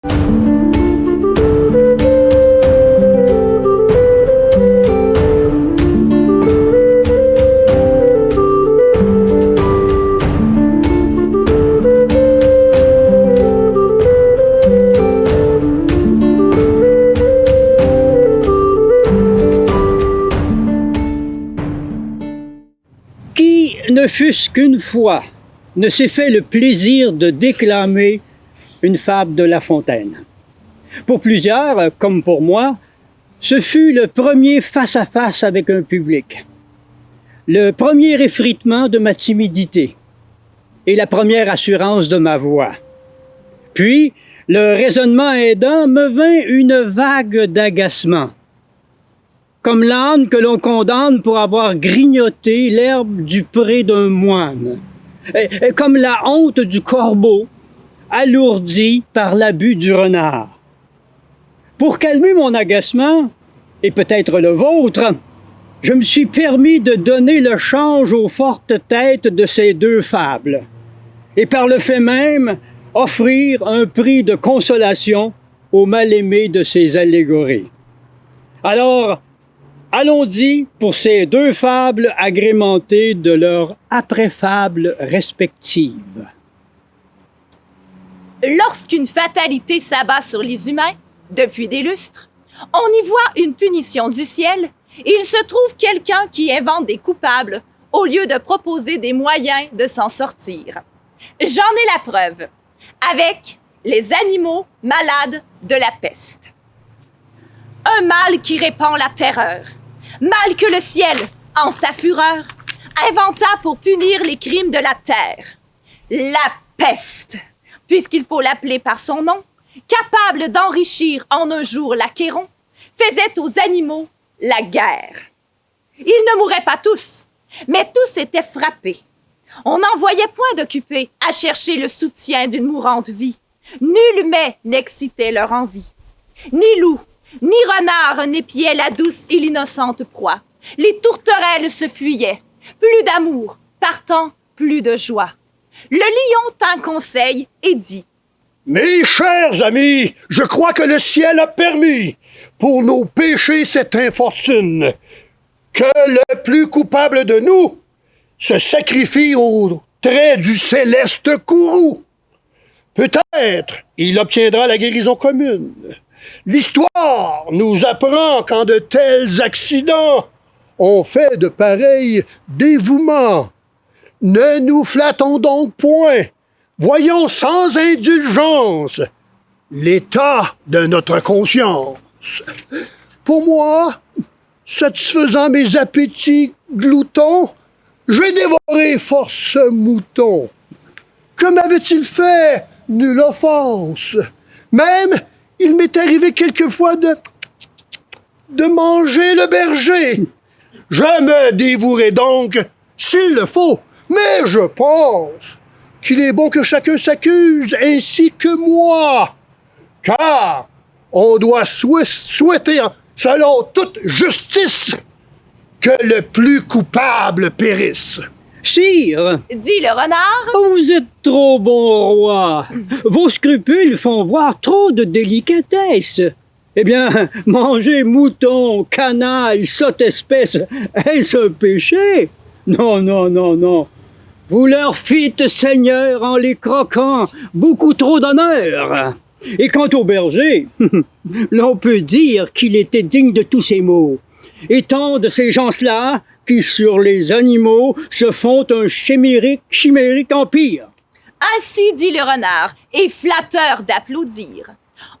Qui, ne fût-ce qu'une fois, ne s'est fait le plaisir de déclamer une fable de La Fontaine? Pour plusieurs, comme pour moi, ce fut le premier face-à-face avec un public, le premier effritement de ma timidité et la première assurance de ma voix. Puis, le raisonnement aidant, me vint une vague d'agacement, comme l'âne que l'on condamne pour avoir grignoté l'herbe du pré d'un moine, et comme la honte du corbeau, alourdi par l'abus du renard. Pour calmer mon agacement, et peut-être le vôtre, je me suis permis de donner le change aux fortes têtes de ces deux fables, et par le fait même, offrir un prix de consolation aux mal-aimés de ces allégories. Alors, allons-y pour ces deux fables agrémentées de leurs après-fables respectives. Lorsqu'une fatalité s'abat sur les humains, depuis des lustres, on y voit une punition du ciel et il se trouve quelqu'un qui invente des coupables au lieu de proposer des moyens de s'en sortir. J'en ai la preuve avec les animaux malades de la peste. Un mal qui répand la terreur, mal que le ciel, en sa fureur, inventa pour punir les crimes de la terre. La peste, puisqu'il faut l'appeler par son nom, capable d'enrichir en un jour l'Achéron, faisait aux animaux la guerre. Ils ne mouraient pas tous, mais tous étaient frappés. On n'en voyait point d'occupés à chercher le soutien d'une mourante vie. Nul mets n'excitait leur envie. Ni loup, ni renard n'épiaient la douce et l'innocente proie. Les tourterelles se fuyaient. Plus d'amour, partant plus de joie. Le lion tint conseil et dit: Mes chers amis, je crois que le ciel a permis, pour nos péchés cette infortune, que le plus coupable de nous se sacrifie au trait du céleste courroux. Peut-être il obtiendra la guérison commune. L'histoire nous apprend qu'en de tels accidents, on fait de pareils dévouements. Ne nous flattons donc point. Voyons sans indulgence l'état de notre conscience. Pour moi, satisfaisant mes appétits gloutons, j'ai dévoré force moutons. Que m'avait-il fait? Nulle offense. Même, il m'est arrivé quelquefois de manger le berger. Je me dévouerai donc, s'il le faut, mais je pense qu'il est bon que chacun s'accuse ainsi que moi. Car on doit souhaiter, selon toute justice, que le plus coupable périsse. Sire, dit le renard, vous êtes trop bon roi. Vos scrupules font voir trop de délicatesse. Eh bien, manger mouton, canaille, sotte espèce, est-ce un péché? Non, non, non, non. Vous leur fîtes, Seigneur, en les croquant, beaucoup trop d'honneur. Et quant au berger, l'on peut dire qu'il était digne de tous ces maux. Étant de ces gens-là qui, sur les animaux, se font un chimérique empire. ainsi dit le renard, et flatteur d'applaudir.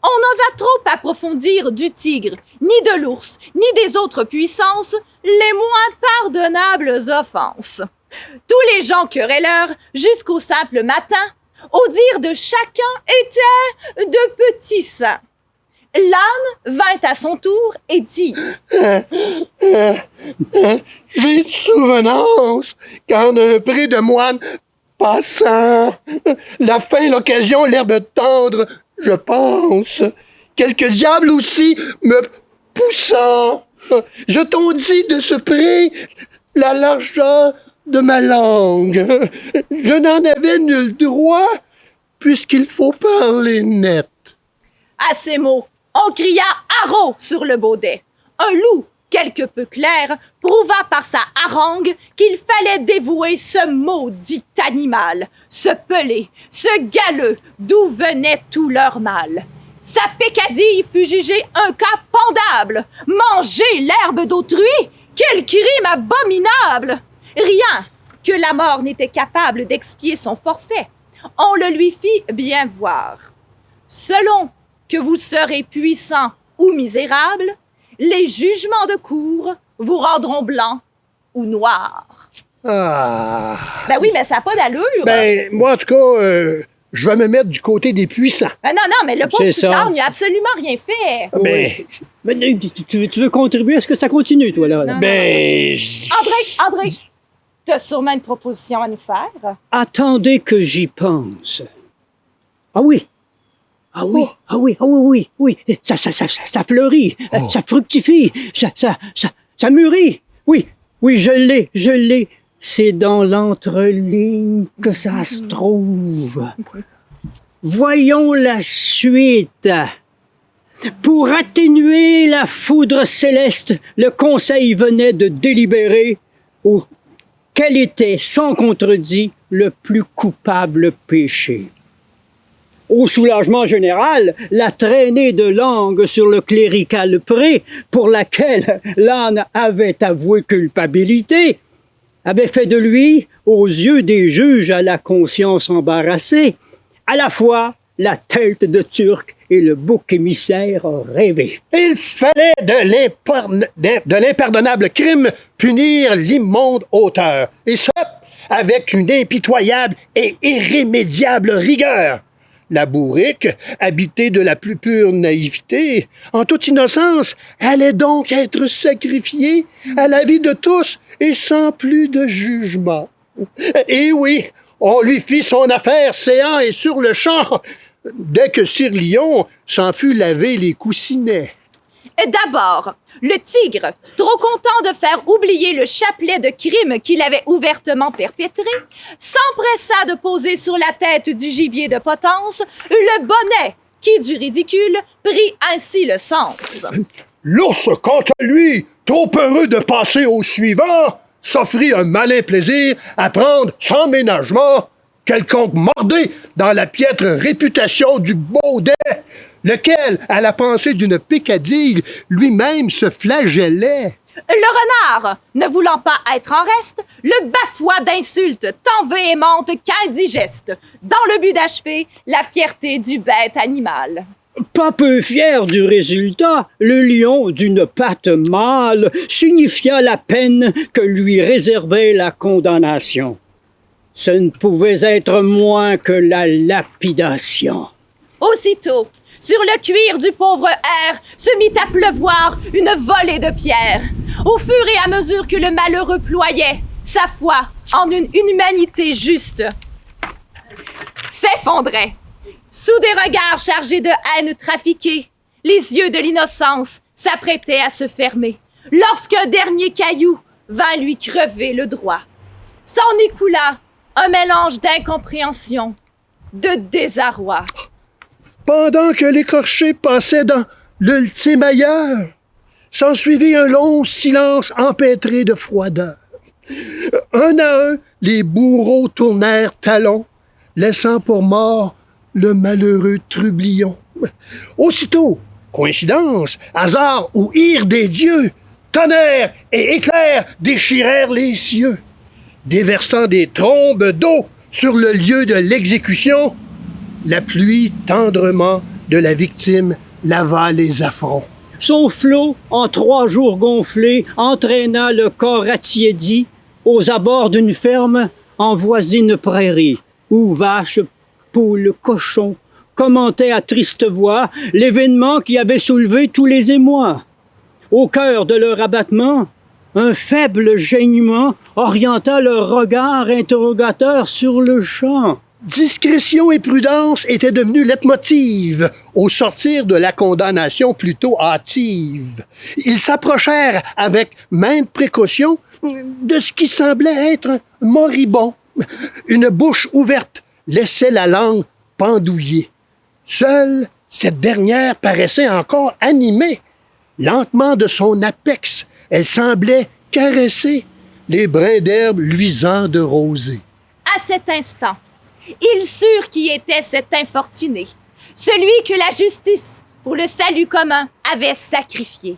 On n'osa trop approfondir du tigre, ni de l'ours, ni des autres puissances, les moins pardonnables offenses. Tous les gens querelleurs, jusqu'au simple matin, au dire de chacun, étaient de petits saints. L'âne vint à son tour et dit J'ai souvenance qu'en un pré de moine passant, la faim, l'occasion, l'herbe tendre, je pense, quelques diables aussi me poussant, je t'en dis de ce pré la largeur de ma langue. Je n'en avais nul droit, puisqu'il faut parler net. À ces mots, on cria « haro » sur le baudet. Un loup, quelque peu clair, prouva par sa harangue qu'il fallait dévouer ce maudit animal, ce pelé, ce galeux, d'où venait tout leur mal. Sa peccadille fut jugée un cas pendable. Manger l'herbe d'autrui, quel crime abominable! Rien que la mort n'était capable d'expier son forfait. On le lui fit bien voir. Selon que vous serez puissant ou misérable, les jugements de cour vous rendront blanc ou noir. Ah! Ben oui, mais ça n'a pas d'allure. Ben, moi, en tout cas, je vais me mettre du côté des puissants. Ben non, mais le pauvre C'est ça. Tutan, il n'a absolument rien fait. Ben, Mais tu veux contribuer à ce que ça continue, toi, là? Non. ben... André, t'as sûrement une proposition à nous faire. Attendez que j'y pense. Ah oui. Ah oui, ah oui, ah oui, oui, oui. Ça fleurit, ça fructifie, ça mûrit. Oui, oui, je l'ai. C'est dans l'entreligne que ça se trouve. Voyons la suite. Pour atténuer la foudre céleste, le Conseil venait de délibérer quel était, sans contredit, le plus coupable péché. Au soulagement général, la traînée de langue sur le clérical pré, pour laquelle l'âne avait avoué culpabilité, avait fait de lui, aux yeux des juges à la conscience embarrassée, à la fois la tête de Turc et le bouc émissaire rêvé. Il fallait de l'impardonnable crime punir l'immonde auteur, et ça, avec une impitoyable et irrémédiable rigueur. La bourrique, habitée de la plus pure naïveté, en toute innocence, allait donc être sacrifiée à la vie de tous et sans plus de jugement. Et oui, on lui fit son affaire séant et sur le champ, dès que Sir Lion s'en fut laver les coussinets. D'abord, le tigre, trop content de faire oublier le chapelet de crime qu'il avait ouvertement perpétré, s'empressa de poser sur la tête du gibier de potence le bonnet qui, du ridicule, prit ainsi le sens. L'ours, quant à lui, trop heureux de passer au suivant, s'offrit un malin plaisir à prendre sans ménagement quelconque mordé dans la piètre réputation du baudet, lequel, à la pensée d'une peccadille, lui-même se flagellait. Le renard, ne voulant pas être en reste, le bafoua d'insultes tant véhémentes qu'indigestes, dans le but d'achever la fierté du bête animal. Pas peu fier du résultat, le lion d'une patte mâle signifia la peine que lui réservait la condamnation. Ce ne pouvait être moins que la lapidation. Aussitôt, sur le cuir du pauvre air se mit à pleuvoir une volée de pierres. Au fur et à mesure que le malheureux ployait sa foi en une humanité juste, s'effondrait. Sous des regards chargés de haine trafiquée, les yeux de l'innocence s'apprêtaient à se fermer, lorsqu'un dernier caillou vint lui crever le droit. S'en écoula un mélange d'incompréhension, de désarroi. Pendant que l'écorché passait dans l'ultime ailleurs, s'ensuivit un long silence empêtré de froideur. Un à un, les bourreaux tournèrent talons, laissant pour mort le malheureux trublion. Aussitôt, coïncidence, hasard ou ire des dieux, tonnerre et éclairs déchirèrent les cieux. Déversant des trombes d'eau sur le lieu de l'exécution, la pluie tendrement de la victime lava les affronts. Son flot, en 3 jours gonflé, entraîna le corps attiédi aux abords d'une ferme en voisine prairie, où vaches, poules, cochons commentaient à triste voix l'événement qui avait soulevé tous les émois. Au cœur de leur abattement, un faible gênement orienta leur regard interrogateur sur le champ. Discrétion et prudence étaient devenues leitmotiv au sortir de la condamnation plutôt hâtive. Ils s'approchèrent avec maintes précautions de ce qui semblait être un moribond. Une bouche ouverte laissait la langue pendouiller. Seule Cette dernière paraissait encore animée. Lentement de son apex, elle semblait caresser les brins d'herbe luisants de rosée. À cet instant, ils surent qui était cet infortuné, celui que la justice, pour le salut commun, avait sacrifié.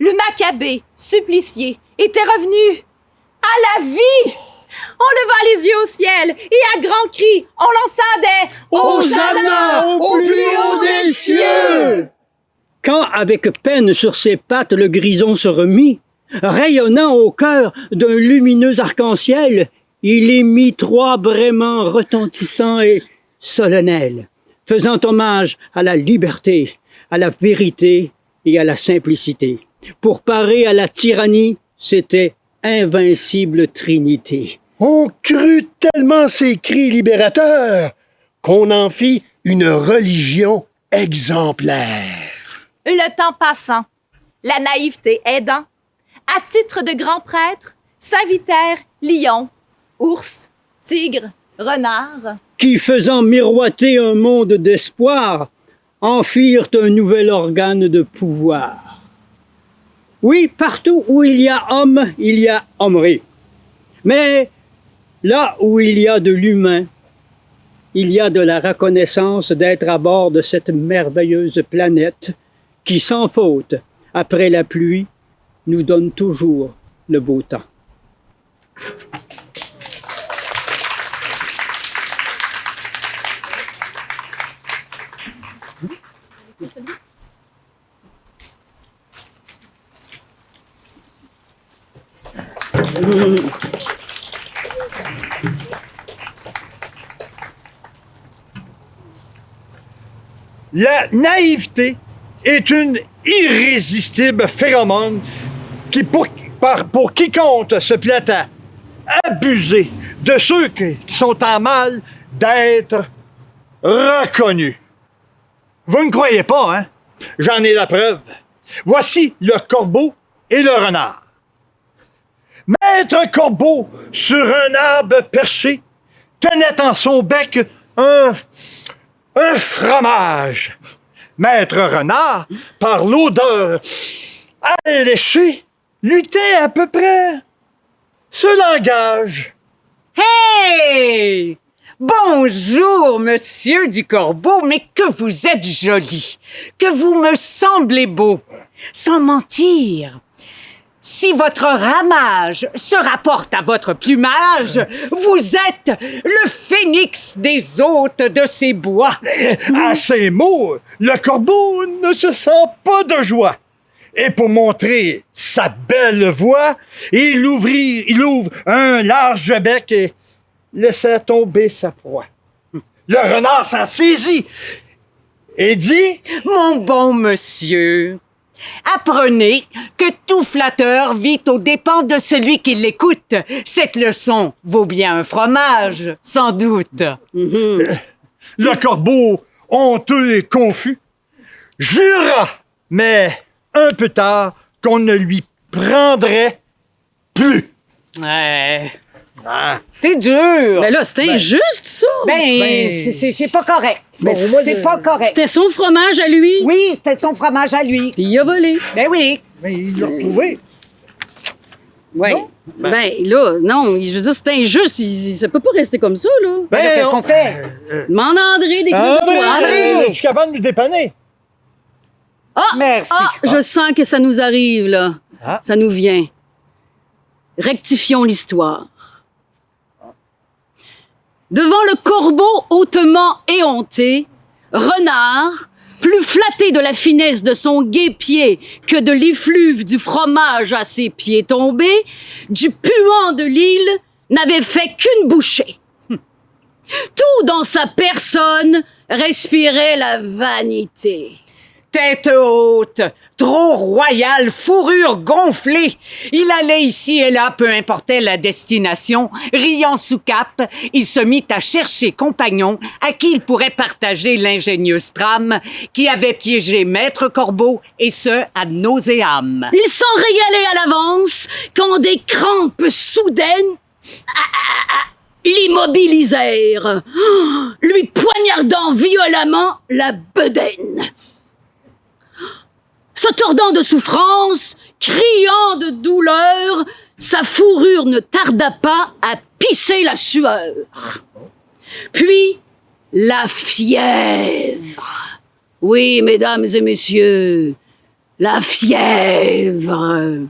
Le Maccabée, supplicié, était revenu à la vie. On leva les yeux au ciel et à grands cris, on lança des « Hosanna au plus haut des cieux! » Quand, avec peine sur ses pattes, le grison se remit, rayonnant au cœur d'un lumineux arc-en-ciel, il émit 3 braiements retentissants et solennels, faisant hommage à la liberté, à la vérité et à la simplicité. Pour parer à la tyrannie, c'était invincible Trinité. On crut tellement ces cris libérateurs qu'on en fit une religion exemplaire. Le temps passant, la naïveté aidant, à titre de grands prêtres, s'invitèrent lions, ours, tigres, renards. Qui, faisant miroiter un monde d'espoir, en firent un nouvel organe de pouvoir. Oui, partout où il y a homme, il y a hommerie. Mais là où il y a de l'humain, il y a de la reconnaissance d'être à bord de cette merveilleuse planète qui, sans faute, après la pluie, nous donne toujours le beau temps. La naïveté est une irrésistible phéromone qui, pour quiconque se plaît à abuser de ceux qui sont en mal d'être reconnus. Vous ne croyez pas, hein? J'en ai la preuve. Voici le corbeau et le renard. Maître Corbeau, sur un arbre perché, tenait en son bec un fromage. Maître Renard, par l'odeur alléchée, luttait à peu près ce langage. Hey! Bonjour, monsieur du Corbeau, mais que vous êtes joli, que vous me semblez beau. Sans mentir, si votre ramage se rapporte à votre plumage, vous êtes le phénix des hôtes de ces bois. À ces mots, le corbeau ne se sent pas de joie. Et pour montrer sa belle voix, il ouvre un large bec et laissa tomber sa proie. Le renard s'en saisit et dit « Mon bon monsieur, apprenez que tout flatteur vit aux dépens de celui qui l'écoute. Cette leçon vaut bien un fromage, sans doute. » Le corbeau, honteux et confus, jura, mais un peu tard, qu'on ne lui prendrait plus. Ouais. C'est dur. Mais là, c'était injuste, ça. C'est pas correct. C'est pas correct. C'était son fromage à lui. Oui, c'était son fromage à lui. Puis il a volé. Ben oui. Mais il l'a retrouvé. Oui. Ben là, non, je veux dire, c'est injuste. Ça peut pas rester comme ça, là. Ben, qu'est-ce qu'on fait? Demande à André d'écrire de André, quoi. André, je suis capable de nous dépanner. Merci. Je sens que ça nous arrive, là. Ah. Ça nous vient. Rectifions l'histoire. Devant le corbeau hautement éhonté, Renard, plus flatté de la finesse de son gai pied que de l'effluve du fromage à ses pieds tombés, du puant de l'île, n'avait fait qu'une bouchée. Tout dans sa personne respirait la vanité. Tête haute, trop royale, fourrure gonflée. Il allait ici et là, peu importait la destination. Riant sous cap, il se mit à chercher compagnon à qui il pourrait partager l'ingénieuse trame qui avait piégé Maître Corbeau, et ce, ad nauseam. Il s'en régalait à l'avance quand des crampes soudaines l'immobilisèrent, lui poignardant violemment la bedaine. Se tordant de souffrance, criant de douleur, sa fourrure ne tarda pas à pisser la sueur. Puis, la fièvre. Oui, mesdames et messieurs, la fièvre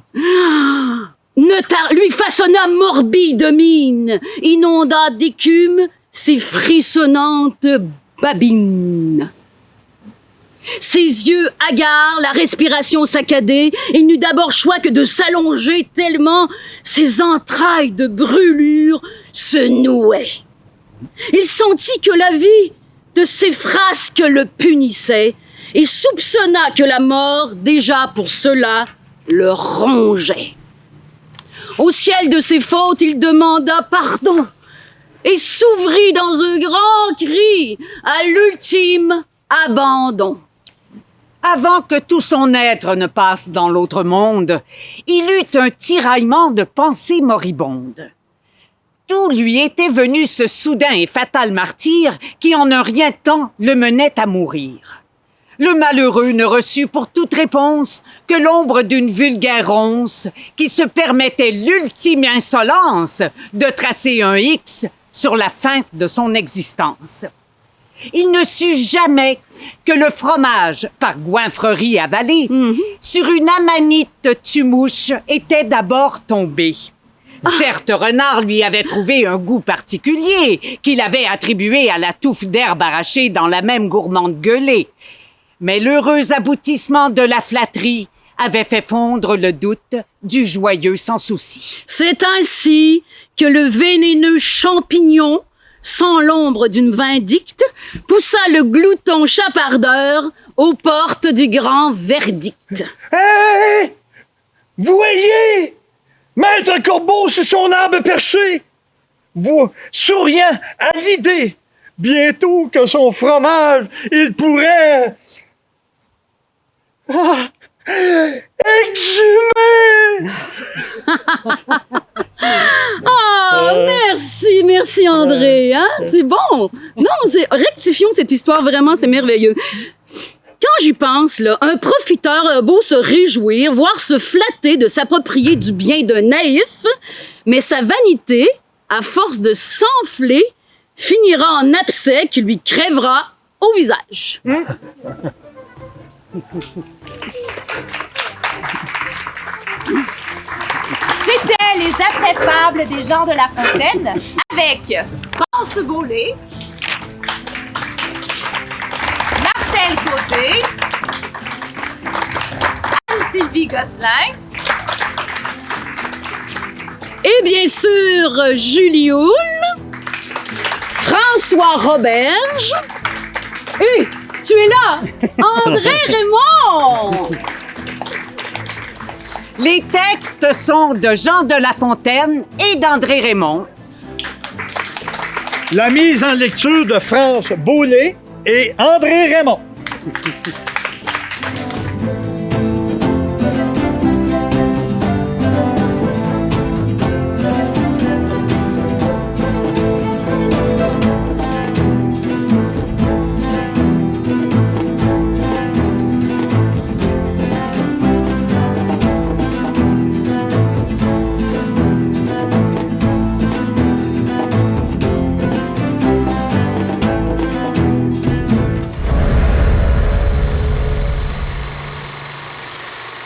lui façonna morbide mine, inonda d'écume ses frissonnantes babines. Ses yeux hagards, la respiration saccadée, il n'eut d'abord choix que de s'allonger tellement ses entrailles de brûlure se nouaient. Il sentit que la vie de ses frasques le punissait et soupçonna que la mort, déjà pour cela, le rongeait. Au ciel de ses fautes, il demanda pardon et s'ouvrit dans un grand cri à l'ultime abandon. Avant que tout son être ne passe dans l'autre monde, il eut un tiraillement de pensées moribondes. Tout lui était venu ce soudain et fatal martyre qui en un rien de temps le menait à mourir. Le malheureux ne reçut pour toute réponse que l'ombre d'une vulgaire ronce qui se permettait l'ultime insolence de tracer un X sur la fin de son existence. Il ne sut jamais que le fromage, par goinfrerie avalé, sur une amanite tumouche était d'abord tombé. Certes, Renard lui avait trouvé un goût particulier qu'il avait attribué à la touffe d'herbe arrachée dans la même gourmande gueulée. Mais l'heureux aboutissement de la flatterie avait fait fondre le doute du joyeux sans souci. C'est ainsi que le vénéneux champignon, sans l'ombre d'une vindicte, poussa le glouton chapardeur aux portes du grand verdict. Hé! Vous voyez! Maître Corbeau sur son arbre perché! Vous, souriant à l'idée, bientôt que son fromage, il pourrait... exhumer! Merci André, hein? C'est bon. Non, rectifions cette histoire, vraiment, c'est merveilleux. Quand j'y pense, là, un profiteur a beau se réjouir, voire se flatter de s'approprier du bien d'un naïf, mais sa vanité, à force de s'enfler, finira en abcès qui lui crèvera au visage. C'était les après-fables des gens de La Fontaine avec France Beaulé, Marcel Côté, Anne-Sylvie Gosselin Et bien sûr, Julie Houle, François Roberge, et tu es là, André Raymond! Les textes sont de Jean de La Fontaine et d'André Raymond. La mise en lecture de France Beaulé et André Raymond.